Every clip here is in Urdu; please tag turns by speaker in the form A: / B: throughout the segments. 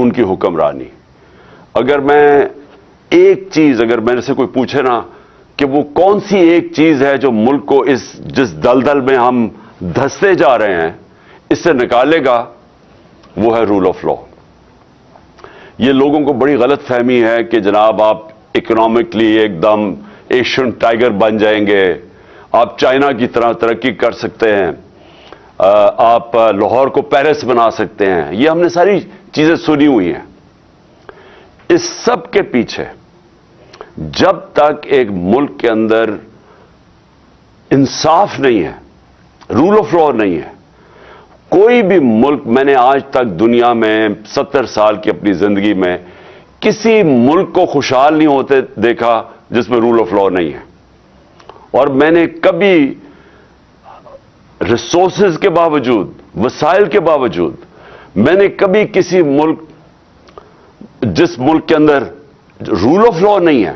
A: قانون کی حکمرانی. اگر میں ایک چیز اگر میرے سے کوئی پوچھے نا کہ وہ کون سی ایک چیز ہے جو ملک کو جس دلدل میں ہم دھستے جا رہے ہیں اس سے نکالے گا، وہ ہے رول آف لا. یہ لوگوں کو بڑی غلط فہمی ہے کہ جناب آپ اکنامکلی ایک دم ایشین ٹائیگر بن جائیں گے، آپ چائنا کی طرح ترقی کر سکتے ہیں، آپ لاہور کو پیرس بنا سکتے ہیں. یہ ہم نے ساری چیزیں سنی ہوئی ہیں. اس سب کے پیچھے جب تک ایک ملک کے اندر انصاف نہیں ہے، رول آف لا نہیں ہے، کوئی بھی ملک، میں نے آج تک دنیا میں 70 سال کی اپنی زندگی میں کسی ملک کو خوشحال نہیں ہوتے دیکھا جس میں رول آف لا نہیں ہے. اور میں نے کبھی ریسورسز کے باوجود، وسائل کے باوجود، میں نے کبھی کسی ملک، جس ملک کے اندر رول آف لا نہیں ہے،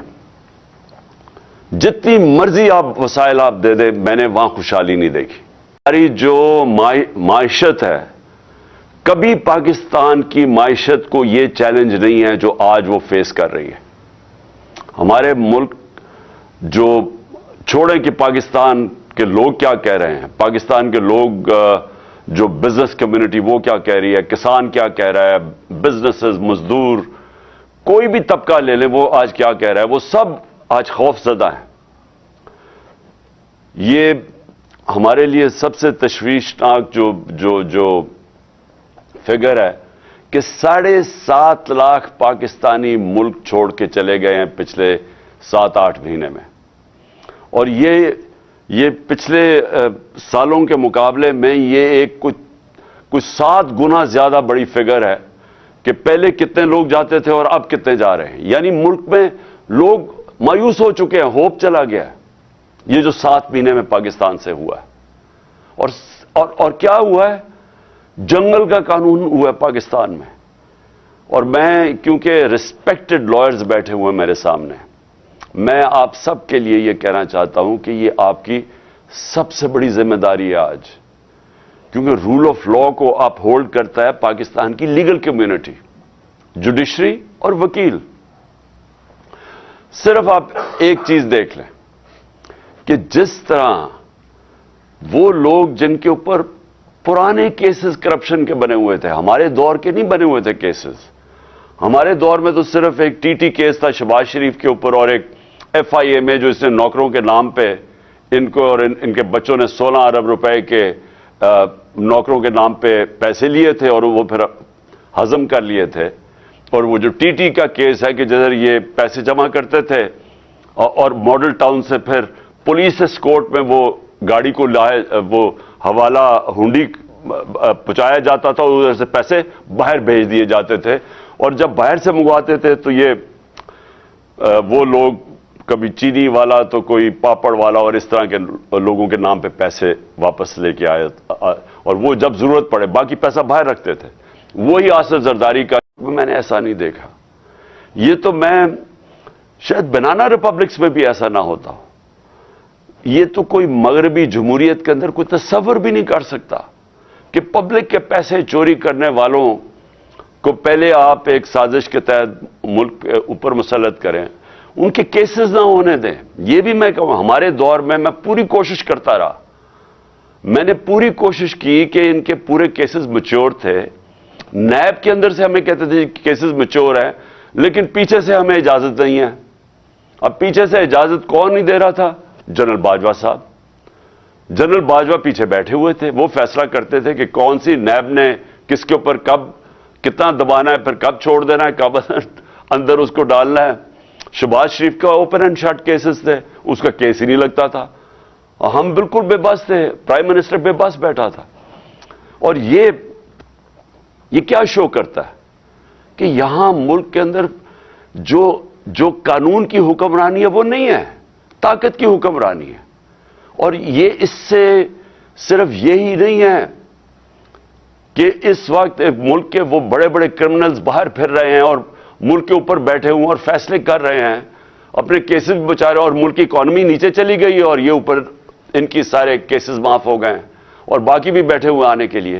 A: جتنی مرضی آپ وسائل آپ دے دیں، میں نے وہاں خوشحالی نہیں دیکھی. ہماری جو معیشت ہے، کبھی پاکستان کی معیشت کو یہ چیلنج نہیں ہے جو آج وہ فیس کر رہی ہے. ہمارے ملک جو چھوڑیں کہ پاکستان کے لوگ کیا کہہ رہے ہیں، پاکستان کے لوگ جو بزنس کمیونٹی وہ کیا کہہ رہی ہے، کسان کیا کہہ رہا ہے، بزنسز، مزدور، کوئی بھی طبقہ لے لیں وہ آج کیا کہہ رہا ہے، وہ سب آج خوف زدہ ہیں. یہ ہمارے لیے سب سے تشویشناک جو فگر ہے کہ 7.5 لاکھ پاکستانی ملک چھوڑ کے چلے گئے ہیں پچھلے 7-8 مہینے میں. اور یہ پچھلے سالوں کے مقابلے میں یہ ایک کچھ 7 گنا زیادہ بڑی فگر ہے کہ پہلے کتنے لوگ جاتے تھے اور اب کتنے جا رہے ہیں. یعنی ملک میں لوگ مایوس ہو چکے ہیں، ہوپ چلا گیا ہے. یہ جو 7 مہینے میں پاکستان سے ہوا ہے. اور کیا ہوا ہے؟ جنگل کا قانون ہوا ہے پاکستان میں. اور میں، کیونکہ ریسپیکٹڈ لائرز بیٹھے ہوئے میرے سامنے، میں آپ سب کے لیے یہ کہنا چاہتا ہوں کہ یہ آپ کی سب سے بڑی ذمہ داری ہے آج، کیونکہ رول آف لا کو آپ ہولڈ کرتا ہے پاکستان کی لیگل کمیونٹی، جوڈیشری اور وکیل. صرف آپ ایک چیز دیکھ لیں کہ جس طرح وہ لوگ جن کے اوپر پرانے کیسز کرپشن کے بنے ہوئے تھے، ہمارے دور کے نہیں بنے ہوئے تھے کیسز. ہمارے دور میں تو صرف ایک ٹی کیس تھا شہباز شریف کے اوپر، اور ایک FIA میں جو اس نے نوکروں کے نام پہ ان کو اور ان کے بچوں نے 16 ارب روپے کے نوکروں کے نام پہ پیسے لیے تھے اور وہ پھر ہضم کر لیے تھے. اور وہ جو ٹی کا کیس ہے کہ جدھر یہ پیسے جمع کرتے تھے اور ماڈل ٹاؤن سے پھر پولیس اسکورٹ میں وہ گاڑی کو لائے، وہ حوالہ ہنڈی پہنچایا جاتا تھا، ادھر سے پیسے باہر بھیج دیے جاتے تھے. اور جب باہر سے منگواتے تھے تو یہ وہ لوگ، کبھی چینی والا تو کوئی پاپڑ والا، اور اس طرح کے لوگوں کے نام پہ پیسے واپس لے کے آئے، اور وہ جب ضرورت پڑے باقی پیسہ باہر رکھتے تھے. وہی آصف زرداری کا میں نے ایسا نہیں دیکھا. یہ تو میں شاید بنانا ریپبلکس میں بھی ایسا نہ ہوتا. یہ تو کوئی مغربی جمہوریت کے اندر کوئی تصور بھی نہیں کر سکتا کہ پبلک کے پیسے چوری کرنے والوں کو پہلے آپ ایک سازش کے تحت ملک کے اوپر مسلط کریں، ان کے کیسز نہ ہونے دیں. یہ بھی میں کہوں، ہمارے دور میں پوری کوشش کرتا رہا، میں نے پوری کوشش کی کہ ان کے پورے کیسز میچور تھے. نیب کے اندر سے ہمیں کہتے تھے کیسز میچور ہیں، لیکن پیچھے سے ہمیں اجازت نہیں ہے. اب پیچھے سے اجازت کون نہیں دے رہا تھا؟ جنرل باجوہ صاحب. جنرل باجوہ پیچھے بیٹھے ہوئے تھے، وہ فیصلہ کرتے تھے کہ کون سی نیب نے کس کے اوپر کب کتنا دبانا ہے، پھر کب چھوڑ دینا ہے، کب اندر اس کو ڈالنا ہے. شہباز شریف کا اوپن اینڈ شٹ کیسز تھے، اس کا کیس ہی نہیں لگتا تھا. ہم بالکل بے بس تھے، پرائم منسٹر بے بس بیٹھا تھا. اور یہ کیا شو کرتا ہے کہ یہاں ملک کے اندر جو قانون کی حکمرانی ہے وہ نہیں ہے، طاقت کی حکمرانی ہے. اور یہ اس سے صرف یہی نہیں ہے کہ اس وقت ملک کے وہ بڑے بڑے کرمنلز باہر پھر رہے ہیں اور ملک کے اوپر بیٹھے ہوئے اور فیصلے کر رہے ہیں، اپنے کیسز بھی بچا رہے ہیں، اور ملک کی اکانومی نیچے چلی گئی ہے اور یہ اوپر ان کی سارے کیسز معاف ہو گئے ہیں اور باقی بھی بیٹھے ہوئے آنے کے لیے.